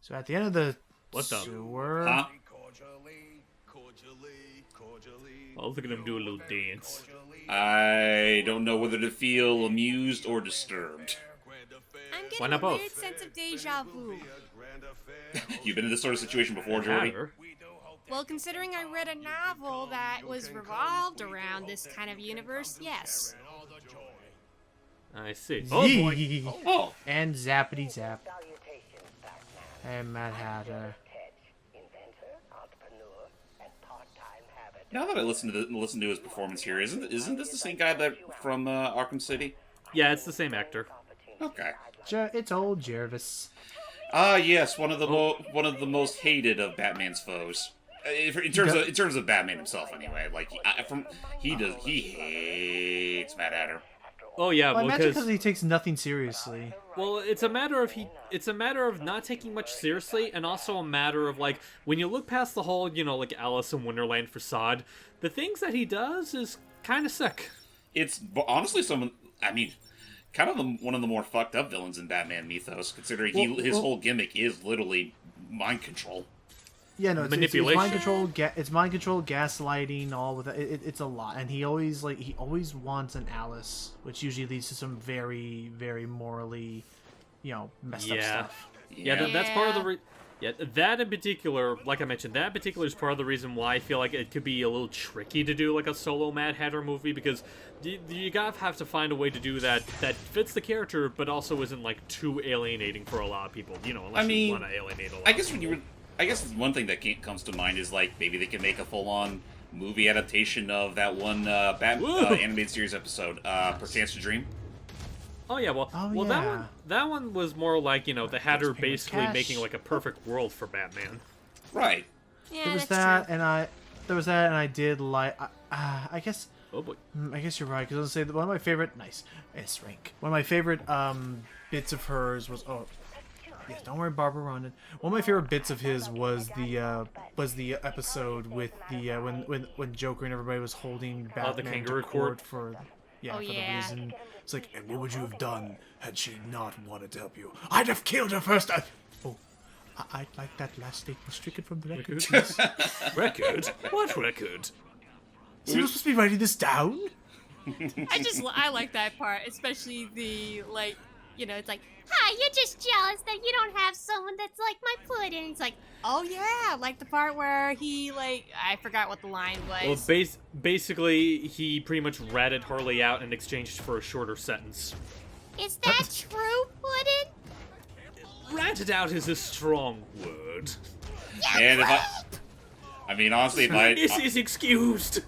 So at the end of the What the? sewer... Huh? Oh, look at him do a little dance. I don't know whether to feel amused or disturbed. I'm Why getting not a both? weird sense of deja vu. You've been in this sort of situation before, Jordy? Matter. Well, considering I read a novel that was revolved around this kind of universe, yes. I see. Oh boy. Yee. Oh, And zappity zap. And Mad Hatter. now that I listen to his performance here, isn't this the same guy that from Arkham City? Yeah, it's the same actor. Okay. It's old Jervis. Ah, yes, one of the most hated of Batman's foes. In terms of Batman himself, anyway. Like he hates Mad Hatter. Oh yeah, Well, I imagine because because he takes nothing seriously. well, it's a matter of not taking much seriously, and also a matter of like when you look past the whole, like Alice in Wonderland facade, the things that he does is kind of sick. It's honestly kind of one of the more fucked up villains in Batman mythos, considering his whole gimmick is literally mind control. Yeah, no, it's Manipulation. mind control. It's mind control, gaslighting, all with it. It's a lot, and he always wants an Alice, which usually leads to some very, very morally, messed up stuff. Yeah, that's part of the. That in particular, like I mentioned, that in particular is part of the reason why I feel like it could be a little tricky to do like a solo Mad Hatter movie, because you gotta have to find a way to do that fits the character, but also isn't like too alienating for a lot of people. Unless you want to alienate a lot. I guess one thing that comes to mind is like maybe they can make a full-on movie adaptation of that one animated series episode, Perchance to Dream. Oh yeah, well, that one was more like the Hatter basically making like a perfect world for Batman. Right. Yeah, There was that's that, true. and I did like. I guess. Oh boy. I guess you're right, because I was gonna say that one of my favorite. Nice. It's rank. One of my favorite bits of hers was. Oh. Yes, don't worry, Barbara Rondon. One of my favorite bits of his was the episode with the when Joker and everybody was holding Batman the kangaroo to court court? for Oh, for yeah. the reason. It's like, and what would you have done had she not wanted to help you? I'd have killed her first. I'd like that last statement stricken from the record. Record? What record? So you're supposed to be writing this down? I like that part, especially the it's like, hi, you're just jealous that you don't have someone that's like my pudding. It's like, oh yeah, like the part where he I forgot what the line was. Well, basically, he pretty much ratted Harley out in exchange for a shorter sentence. Is that true, pudding? Ratted out is a strong word. And honestly, This is excused.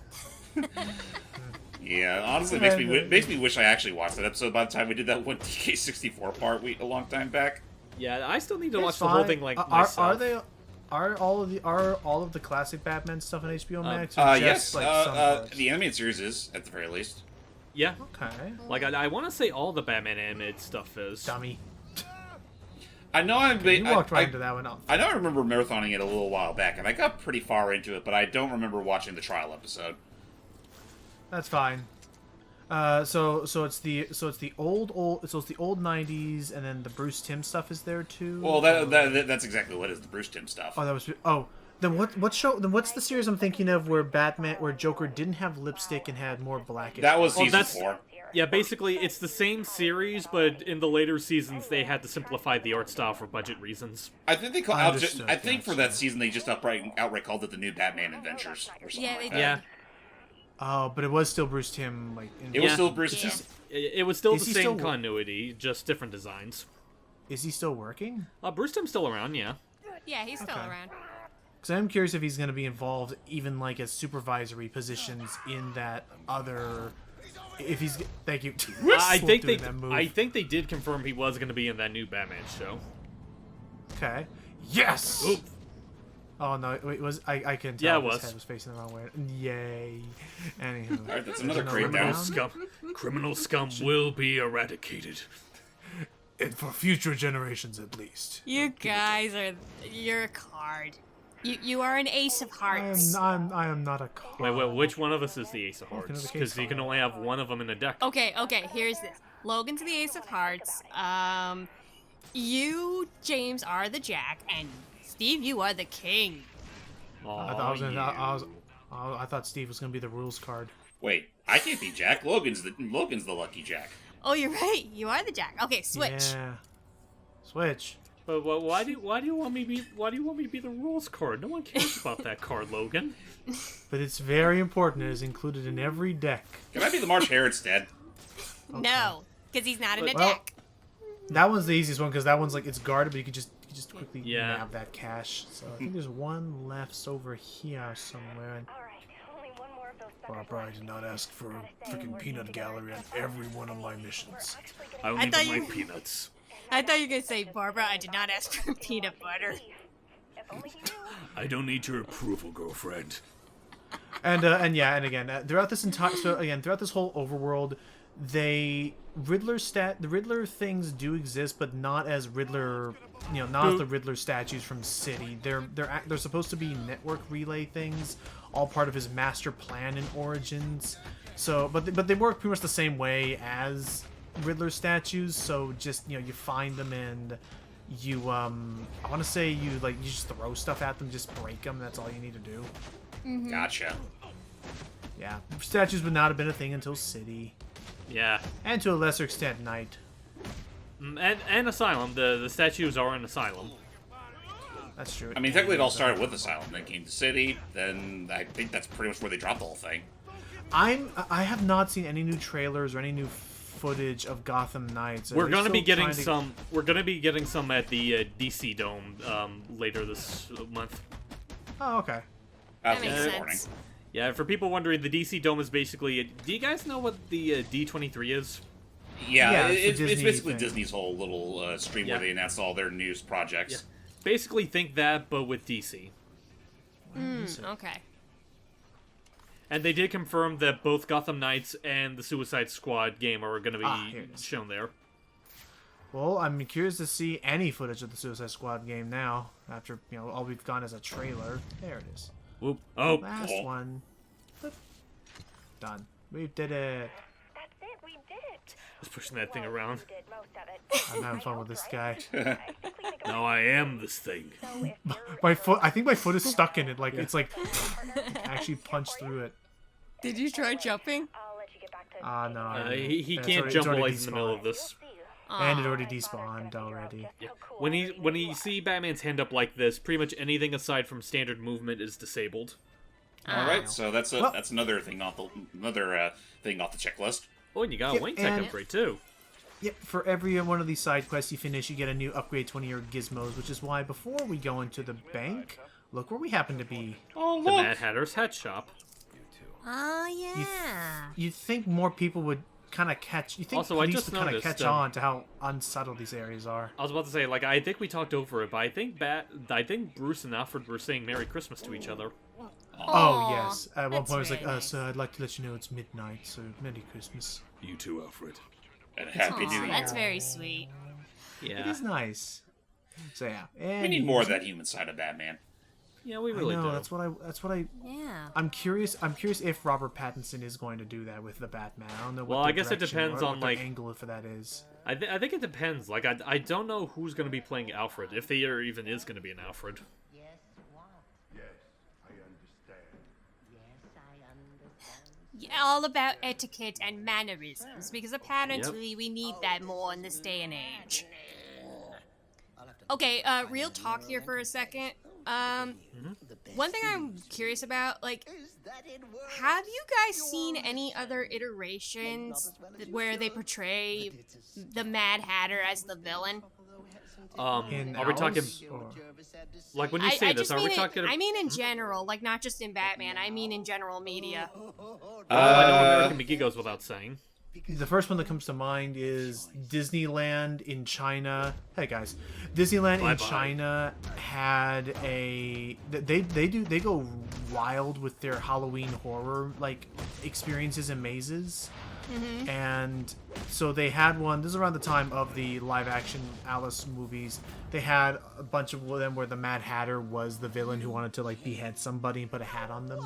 yeah, honestly, it makes me wish I actually watched that episode by the time we did that one DK64 part a long time back. Yeah, I still need to watch It's the whole fine. thing myself. Are all of the classic Batman stuff on HBO Max? Or Yes. just, some parts? The animated series is at the very least. Yeah. Okay. Like, I want to say all the Batman animated stuff is. Dummy. I know You walked right into that one. I know I remember marathoning it a little while back, and I got pretty far into it, but I don't remember watching the trial episode. That's fine. So it's the old '90s, and then the Bruce Timm stuff is there too. Well, that's exactly what is the Bruce Timm stuff. Then what's the series I'm thinking of where Joker didn't have lipstick and had more black? That was season that's- 4. Yeah, basically, it's the same series, but in the later seasons, they had to simplify the art style for budget reasons. I think they Understood, I think for gotcha. that season they just outright called it the New Batman Adventures or something Yeah, like they that. did. Yeah. Oh, but it was still Bruce Timm. It was still Bruce Timm. It was still Is the he same still- continuity, just different designs. Is he still working? Bruce Timm's still around, yeah. Yeah, he's still Okay. around. Because I'm curious if he's going to be involved even as supervisory positions in that other. If he's thank you. I think doing that move. I think they did confirm he was going to be in that new Batman show. Okay. Yes. Oop. Oh no! Wait, I can tell Yeah, it his was. head was facing the wrong way. Yay! Anywho, Alright, that's another There's crate another down. round? Criminal scum will be eradicated. And for future generations at least. You guys you're a card. You are an ace of hearts. I am not a card. Wait, which one of us is the Ace of Welcome to Hearts? the Because case you can file. only have one of them in a deck. Okay, here's this. Logan's the ace of hearts. You, James, are the Jack, and Steve, you are the King. I thought Steve was gonna be the rules card. Wait, I can't be Jack. Logan's the lucky Jack. Oh, you're right. You are the Jack. Okay, switch. Yeah. Switch. But why do you want me to be the rules card? No one cares about that card, Logan. But it's very important. It is included in every deck. Can I be the March Hare instead? No, because he's not in a Well, deck. That one's the easiest one because that one's like it's guarded, but you can just quickly Yeah. nab that cash. So I think there's one left over here somewhere. And Barbara, I did not ask for a freaking peanut gallery on every one of my missions. I I only thought like you- peanuts. I thought you were going to say, Barbara, I did not ask for peanut butter. I don't need your approval, girlfriend. And again, throughout this whole overworld, the Riddler things do exist, but not as Riddler, not as the Riddler statues from City. They're supposed to be network relay things, all part of his master plan and Origins. So, but they work pretty much the same way as Riddler statues. So just you find them and you I want to say you just throw stuff at them, just break them. That's all you need to do. Gotcha. Yeah, statues would not have been a thing until City. Yeah. And to a lesser extent, Night. And Asylum. The statues are in Asylum. That's true. I mean, technically it all started with Asylum, then came to City, then I think that's pretty much where they dropped the whole thing. I have not seen any new trailers or any new footage of Gotham Knights. We're gonna be getting some. We're gonna be getting some at the DC Dome later this month. Oh, okay. That was makes this morning. sense. Yeah, for people wondering, the DC Dome is basically. Do you guys know what the D23 is? Yeah, Yeah, it's Disney basically thing. Disney's whole little stream Yeah. where they announce all their news projects. Yeah. Basically, think that, but with DC. Okay. And they did confirm that both Gotham Knights and the Suicide Squad game are going to here it be is. shown there. Well, I'm curious to see any footage of the Suicide Squad game now. After all we've gotten is a trailer. There it is. Whoop. Oh, Last Cool. one. Boop. Done. We did it. That's it, we did it. just pushing that thing around. We did most of it. I'm having fun with this guy. I think we could go Now I am this thing. so if you're My foot. I think my foot is stuck in it. Like it's like actually punched through it. Did you try jumping? I'll let you get back to No. He It's can't already- jump it's already while he's in the middle of despawned. this. And it already My father's despawned gonna be already. just Yeah. so cool. When you see Batman's hand up like this, pretty much anything aside from standard movement is disabled. All right, so that's Well- another thing off the checklist. Oh, and you got a Yep, wing tech and- upgrade too. Yep, for every one of these side quests you finish, you get a new upgrade to one of your gizmos, which is why before we go into the bank, look where we happen to be. Oh The look! Mad Hatter's hat shop. Oh, yeah. You'd think more people would kind of catch. You think Also, I police just would kind of noticed, catch on to how unsubtle these areas are. I was about to say, like, I think we talked over it, but I think Bruce and Alfred were saying Merry Christmas to each other. Oh Aw, yes, at one that's point it was like, very nice. "So I'd like to let you know it's midnight, so Merry Christmas." You too, Alfred. And Happy Aw, New Year. that's very sweet. It Yeah. is nice. So yeah, We need more of that human side of Batman. Yeah, we I really know do. that's what I. Yeah. I'm curious if Robert Pattinson is going to do that with the Batman. I don't know. What Well, the I guess it direction depends or on, what the like- angle for that is. I think it depends. Like, I don't know who's going to be playing Alfred, if there even is going to be an Alfred. Yes, what? Yes, I understand. Yes, I understand. Yeah, all about etiquette and mannerisms, because apparently we need that more in this day and age. Okay, real talk here for a second. One thing I'm curious about, like, have you guys seen any other iterations where they portray the Mad Hatter as the villain? In Are we talking ours, or- like when you say this? just Are we mean talking? I mean in general, like not just in Batman. I mean in general media. I know American McGee goes without saying. The first one that comes to mind is Disneyland in China. Hey guys, Disneyland in Bye-bye. China had they go wild with their Halloween horror like experiences and mazes. And so they had one. This is around the time of the live-action Alice movies. They had a bunch of them where the Mad Hatter was the villain who wanted to like behead somebody and put a hat on them.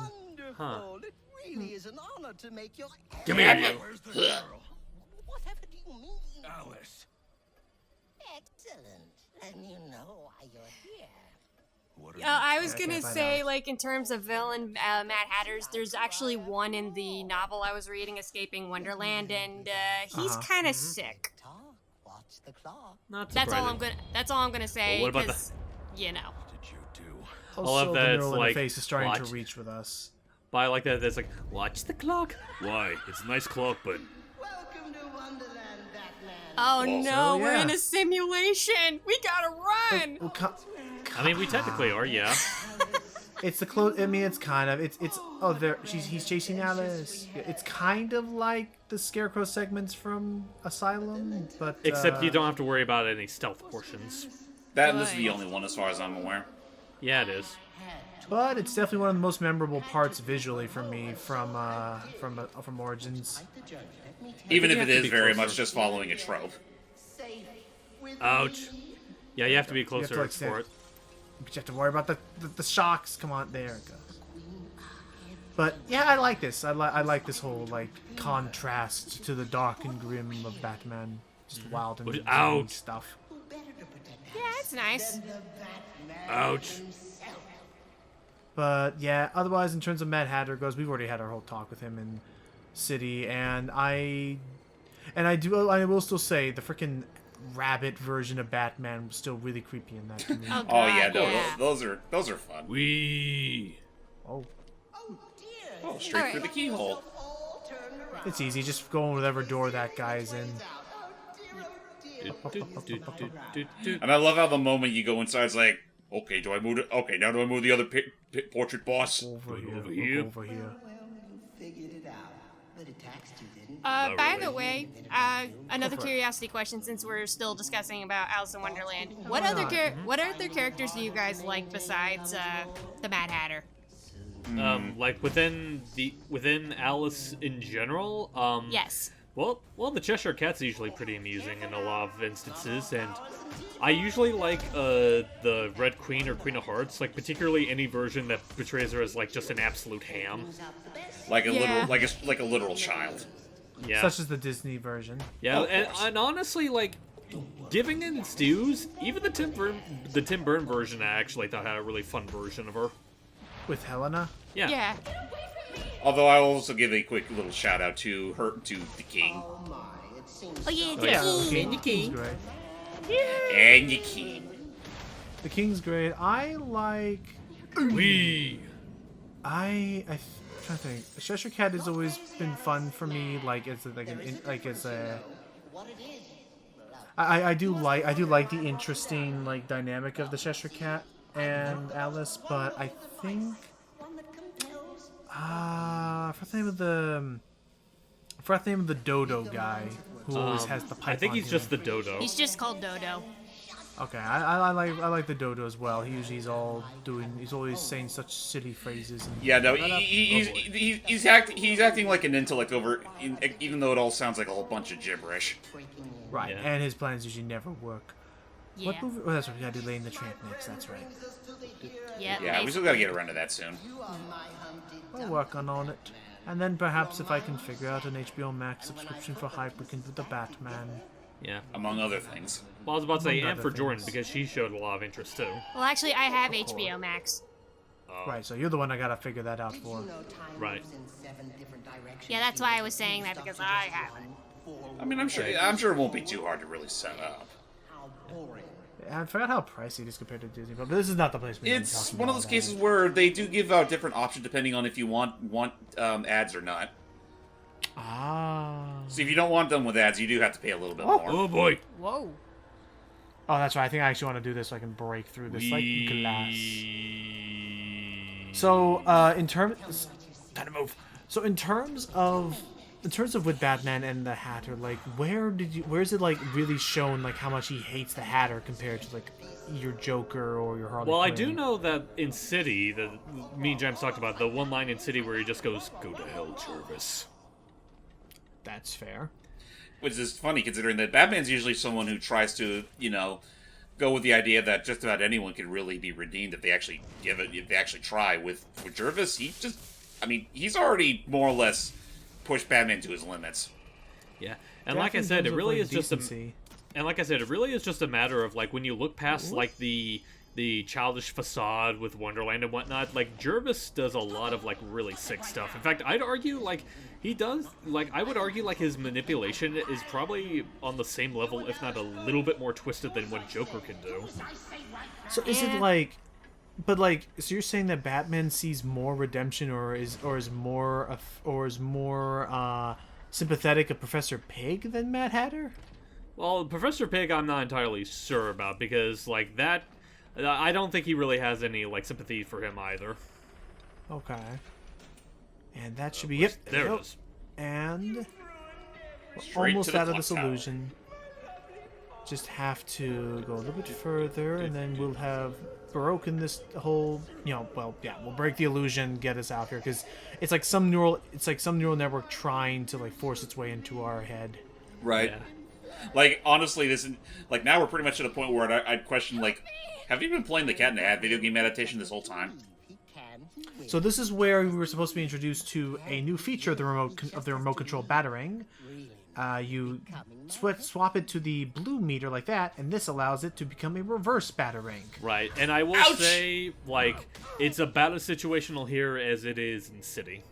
Huh. It really is an honor to make your. Give me a you. Where's the girl? Whatever do you mean? Alice. Excellent. And you know why you're here. I was Okay, gonna fine, say, Alex. like, in terms of villain Mad Hatters, there's actually one in the novel I was reading, Escaping Wonderland, and he's kind of sick. Talk. Watch the clock. Not That's all I'm surprising. gonna. That's all I'm gonna say. Well, what about 'cause, you know. Also, love that the it's neural like, interface is starting watch. to reach with us. But I like that it's like, watch the clock. Why? It's a nice clock, but Welcome to Wonderland, Batman. Oh Well, no, so, we're in yeah. a simulation. We gotta run. Well, I mean, we technically are, yeah. it's the close. I mean, it's kind of. It's. Oh, there. He's chasing Alice. It's kind of like the Scarecrow segments from Asylum, but Except you don't have to worry about any stealth portions. That is the only one as far as I'm aware. Yeah, it is. But it's definitely one of the most memorable parts visually for me from Origins. Even if you it have to is be very closer. much just following a trope. Ouch. Yeah, you have to be You have to, closer like, stand- for it. But you have to worry about the shocks. Come on, there it goes. But yeah, I like this. I like this whole like contrast to the dark and grim of Batman. Just wild and zany Ouch. stuff. Yeah, it's nice. Ouch. But yeah, otherwise in terms of Mad Hatter goes, we've already had our whole talk with him in City, and I will still say the freaking rabbit version of Batman was still really creepy in that to me. Oh, Oh yeah, God, no, yeah. those are fun. Wee. Oh, Oh, straight Alright. through the keyhole. it's easy. Just go in whatever door that guy's in. And I love how the moment you go inside, it's like, okay, do I move it? Okay, now do I move the other portrait boss? Over here. Over here. Over here. Figured it out. But it taxed you, didn't it? By the way, another curiosity question, since we're still discussing about Alice in Wonderland. What other characters do you guys like besides the Mad Hatter? Like within Alice in general, Yes. Well, the Cheshire Cat's usually pretty amusing in a lot of instances, and I usually like the Red Queen or Queen of Hearts, like particularly any version that portrays her as like just an absolute ham. Like a Yeah. literal literal child. Yeah, Such as the Disney version. yeah, Of and, course. and honestly, like giving it its dues, even the Tim Burton version, I actually thought had a really fun version of her. With Helena. Yeah. Yeah. Although I'll also give a quick little shout out to the king Oh my, it seems Oh yeah, Oh, yeah. the king. The King's great. and the king. The King's great. I like. Wee. I'm trying to think. The Cheshire Cat has always been fun for me. Like as a. I do like the interesting like dynamic of the Cheshire Cat and Alice, but I think. I forgot the name of the Dodo guy who always has the pipe. I think on he's him. just the Dodo. He's just called Dodo. Okay, I like the Dodo as well. He's always saying such silly phrases. And Yeah, no, Shut up. he's acting like an intellect even though it all sounds like a whole bunch of gibberish. Right, Yeah. and his plans usually never work. Yeah. What movie? Oh, that's right. We gotta do Lane the Tramp next. That's right. Yeah. Yeah, we still gotta get around to that soon. We're working on it. And then perhaps if I can figure out an HBO Max subscription for Hype, we can do the Batman. Yeah. Among other things. Well, I was about to say, Among and other for Jordan, things. because she showed a lot of interest too. Well, actually, I have HBO Max. Right, so you're the one I gotta figure that out for. Right. Yeah, that's why I was saying that, because I haven't. I mean, I'm sure it won't be too hard to really set up. I forgot how pricey it is compared to Disney, but this is not the place we need to It's talk one of about those that. cases where they do give out different options depending on if you want ads or not. Ah. So if you don't want them with ads, you do have to pay a little bit more. Oh boy. Whoa. Oh, that's right. I think I actually want to do this so I can break through this like glass. So, in terms, kind of move. So, in terms of with Batman and the Hatter, like, where's it like really shown like how much he hates the Hatter compared to like your Joker or your Harley Well, I Quinn? do know that in City, me and James talked about the one line in City where he just goes, "Go to hell, Jervis." That's fair. Which is funny considering that Batman's usually someone who tries to, go with the idea that just about anyone can really be redeemed if they actually try. With Jervis, he's already more or less pushed Batman to his limits. Yeah, and like I Definitely said, in it terms of, really like, is just a decency. And like I said, it really is just a matter of, like, when you look past, like, the childish facade with Wonderland and whatnot, like, Jervis does a lot of, like, really sick stuff. In fact, I'd argue, like, he does, like, I would argue, like, his manipulation is probably on the same level, if not a little bit more twisted than what Joker can do. So is it like, but like, so you're saying that Batman sees more redemption, or is more sympathetic of Professor Pig than Mad Hatter? Well, Professor Pig, I'm not entirely sure about, because, like, that, I don't think he really has any, like, sympathy for him either. Okay. And that should be it. There we it go. is. And we're Straight almost to the out of this clock tower. illusion. Just have to go a little bit further, and then we'll have broken this whole, well, yeah, we'll break the illusion, get us out here, because it's like some neural network trying to, like, force its way into our head. Right. Yeah. Like, honestly, this is, like, now we're pretty much at a point where I'd question, like, have you been playing the Cat in the Hat video game adaptation this whole time? So this is where we were supposed to be introduced to a new feature of the remote control batarang. You swap it to the blue meter like that, and this allows it to become a reverse batarang. Right, and I will Ouch! say, like, it's about as situational here as it is in City.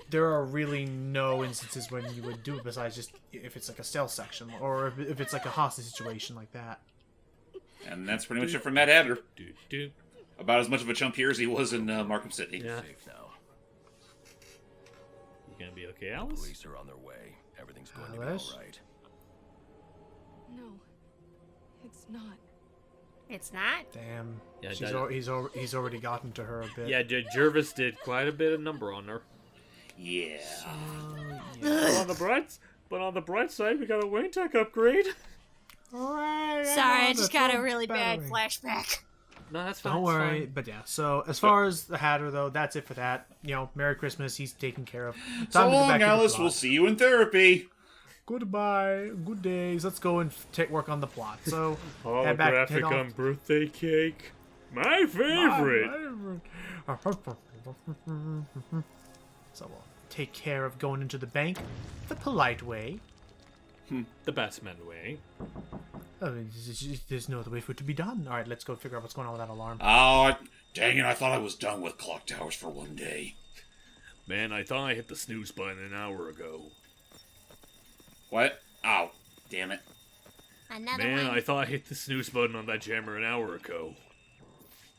There are really no instances when you would do it besides just if it's like a stealth section, or if it's like a hostage situation like that. And that's pretty much it for Mad Hatter. Do. About as much of a chump here as he was in Arkham City. Yeah. Safe now. You gonna be okay, Alice? Police are on their way. Everything's going to be Alice? all right. No, it's not. It's not. Damn. Yeah, He's already gotten to her a bit. Yeah, Jervis did quite a bit of number on her. Yeah. But on the bright side, we got a Wayne Tech upgrade. Alright. Sorry, I just got a really bad flashback. No, that's fine. Don't it's worry, fine. but yeah. So as far as the Hatter, though, that's it for that. Merry Christmas. He's taken care of. So Time to get long, back to the Alice. plot. We'll see you in therapy. Goodbye. Good days. Let's go and work on the plot. So head Holographic off. on birthday cake. My favorite. So we'll take care of going into the bank the polite way. The Batman way. There's no other way for it to be done. All right, let's go figure out what's going on with that alarm. Oh, dang it. I thought I was done with clock towers for one day. Man, I thought I hit the snooze button an hour ago. What? Oh, damn it. Another Man, one. I thought I hit the snooze button on that jammer an hour ago.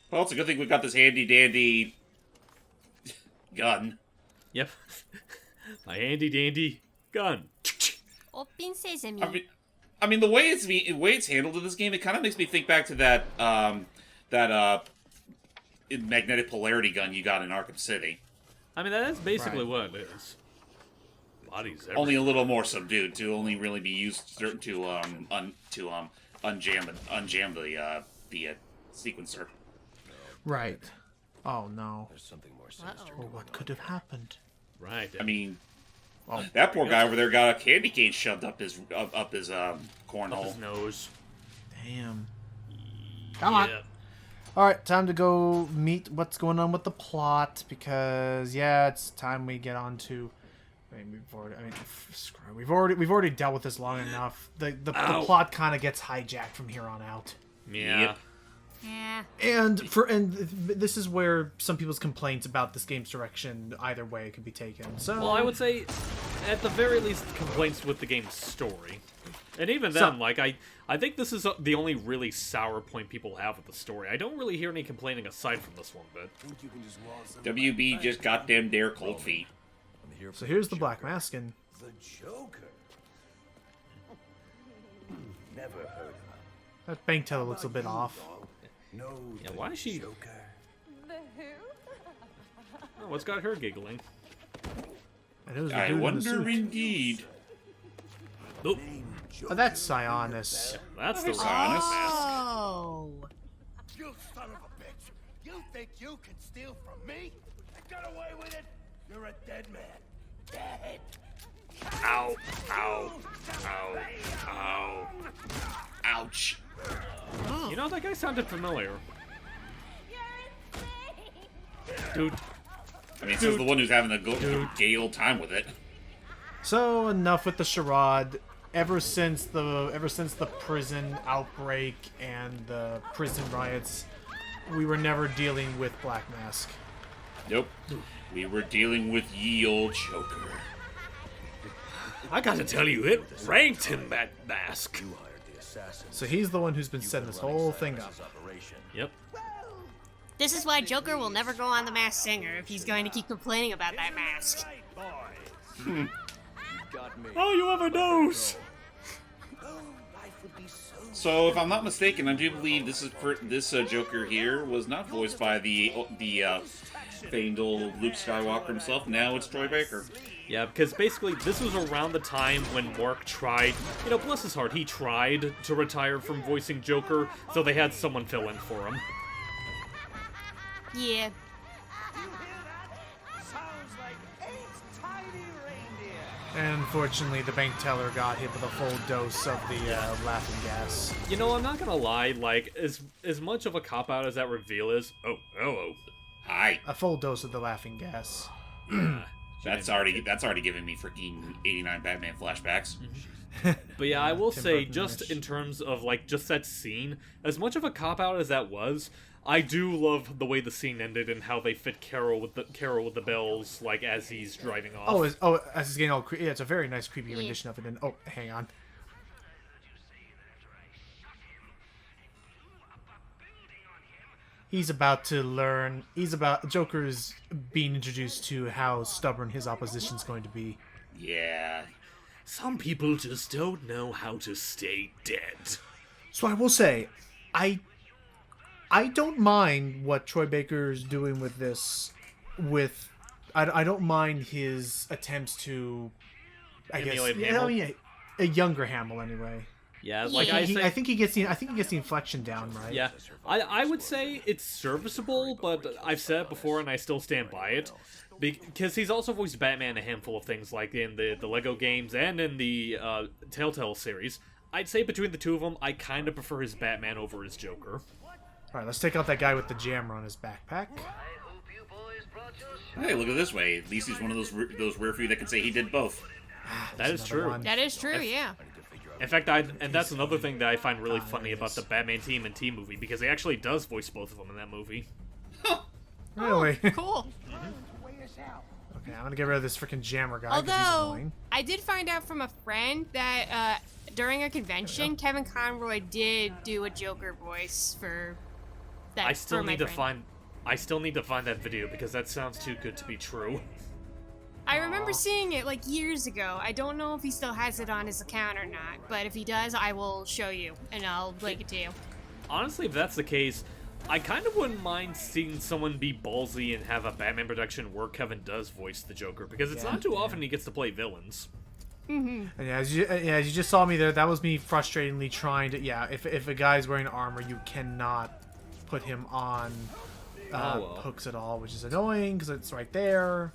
Well, it's a good thing we got this handy-dandy gun. Yep. My handy-dandy gun. Open sesame. I mean, the way it's handled in this game, it kind of makes me think back to that magnetic polarity gun you got in Arkham City. I mean, that's basically Right. what it is. Bodies everywhere. Only a little more subdued to only really be used to unjam the sequencer. Right. Oh no. There's something more sinister. Well, what could have happened? Right. I mean, Well, that poor guy over there got a candy cane shoved up his up cornhole. his nose. Damn. Come on. Yeah. All right, time to go meet what's going on with the plot because it's time we get on to. We've already dealt with this long enough. The plot kind of gets hijacked from here on out. Yeah. Yep. Yeah. And this is where some people's complaints about this game's direction either way could be taken. So Well, I would say, at the very least, complaints with the game's story. And even then, Some. like, I think this is the only really sour point people have with the story. I don't really hear any complaining aside from this one bit. Think you can just wall some WB just goddamn dare cold feet. I'm here So for here's the Black Maskin. The Joker. Never heard of him. That bank teller looks a bit off. No. Yeah, why is she- Joker. The who? Oh, what's got her giggling? And it was the I dude in the wonder suit. indeed. Nope. Oh, that's Sionis. That's the Honest. Oh. You son of a bitch! You think you can steal from me? I got away with it? You're a dead man. Dead. Ow! Ow! Ow! Ow! Ouch! You know, that guy sounded familiar. Dude. I mean, this is the one who's having a gay old time with it. So enough with the charade. ever since the prison outbreak and the prison riots, we were never dealing with Black Mask. Nope. We were dealing with ye old Joker. I gotta tell you, it ranked him, that mask. So he's the one who's been setting this whole thing up. Yep. This is why Joker will never go on The Masked Singer if he's going to keep complaining about that mask. Oh, you have a nose! So, if I'm not mistaken, I do believe this Joker here was not voiced by the famed old Luke Skywalker himself. Now it's Troy Baker. Yeah, because basically this was around the time when Mark tried, bless his heart, he tried to retire from voicing Joker, so they had someone fill in for him. Yeah. And unfortunately, the bank teller got hit with a full dose of the laughing gas. I'm not gonna lie, like, as much of a cop-out as that reveal is, oh, hello. Hi. A full dose of the laughing gas. Yeah. That's already giving me freaking 89 Batman flashbacks. But yeah, I will Tim say, Burton just wish. in terms of, like, just that scene, as much of a cop-out as that was, I do love the way the scene ended and how they fit Carol with the bells, like, as he's driving off. As he's getting all creepy. Yeah, it's a very nice creepy rendition of it. And hang on. Joker's being introduced to how stubborn his opposition's going to be. Yeah. Some people just don't know how to stay dead. So I will say, I don't mind what Troy Baker's doing with this. I don't mind his attempts to, Emulate guess, Hamill? yeah, a younger Hamill anyway. Yeah, like Yeah. I think he gets the inflection down right. Yeah, I would say it's serviceable, but I've said it before and I still stand by it. Because he's also voiced Batman in a handful of things, like in the Lego games and in the Telltale series. I'd say between the two of them, I kind of prefer his Batman over his Joker. All right, let's take out that guy with the jammer on his backpack. Hey, look at it this way. At least he's one of those rare few that can say he did both. That is Another true. one. That is true, yeah. In fact, and that's another thing that I find really funny about the Batman Team and Team movie, because he actually does voice both of them in that movie. Really? Cool. Okay, I'm gonna get rid of this freaking jammer guy because he's Although, annoying. I did find out from a friend that during a convention, Kevin Conroy did do a Joker voice for that. I still for my need to friend. find that video because that sounds too good to be true. I remember seeing it like years ago. I don't know if he still has it on his account or not, but if he does, I will show you and I'll link it to you. Honestly, if that's the case, I kind of wouldn't mind seeing someone be ballsy and have a Batman production where Kevin does voice the Joker, because it's not too often he gets to play villains. And yeah, as you just saw me there, that was me frustratingly trying to. Yeah, if a guy's wearing armor, you cannot put him on hooks at all, which is annoying because it's right there.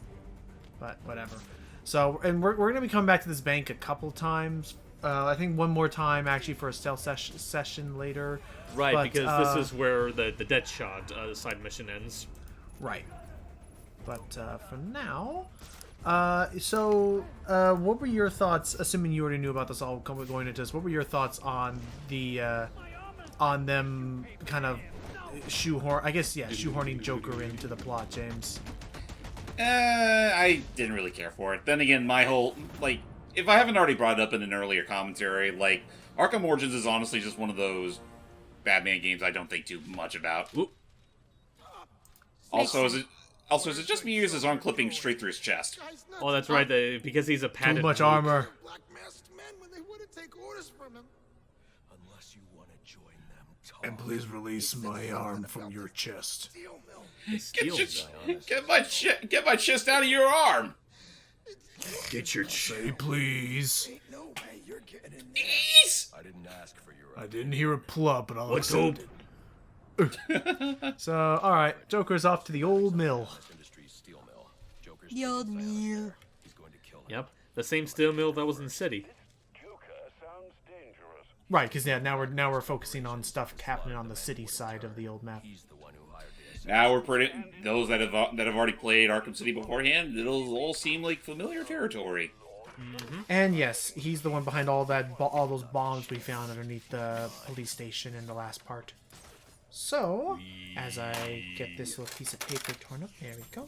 But whatever. So, and we're going to be coming back to this bank a couple times. I think one more time actually for a stealth session later. Right, But, because this is where the Deadshot side mission ends. Right. But for now, what were your thoughts? Assuming you already knew about this all going into this, what were your thoughts on the on them kind of shoehorning Joker into the plot, James? I didn't really care for it. Then again, my whole, like, if I haven't already brought it up in an earlier commentary, like, Arkham Origins is honestly just one of those Batman games I don't think too much about. Oop. Also, is it just me or is his arm clipping straight through his chest? Oh, that's right, because he's a padded Too much nuke. armor. Black masked men when they wouldn't take orders from him. Unless you want to join them, Tom. And please release my arm from your chest. Steel mill. Get my chest out of your arm! Get your Say please. Ain't no way you're getting in there. Please! I didn't ask for your I didn't hear a plop, but I'll Let's accept it. So, alright, Joker's off to the old mill. Industry's steel mill. Joker's The old mill. He's going to kill him. Yep, the same steel mill that was in the city. Right, because now we're focusing on stuff happening on the city side of the old map. He's the one who hired this. Now we're those that have already played Arkham City beforehand, it'll all seem like familiar territory. And yes, he's the one behind all all those bombs we found underneath the police station in the last part. So, as I get this little piece of paper torn up, there we go.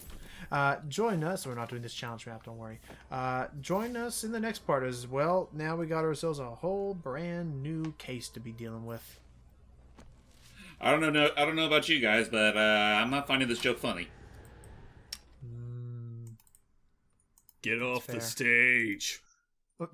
Join us. We're not doing this challenge map, don't worry. Join us in the next part as well. Now we got ourselves a whole brand new case to be dealing with. I don't know about you guys, but I'm not finding this joke funny. Get off fair. the stage. Boo!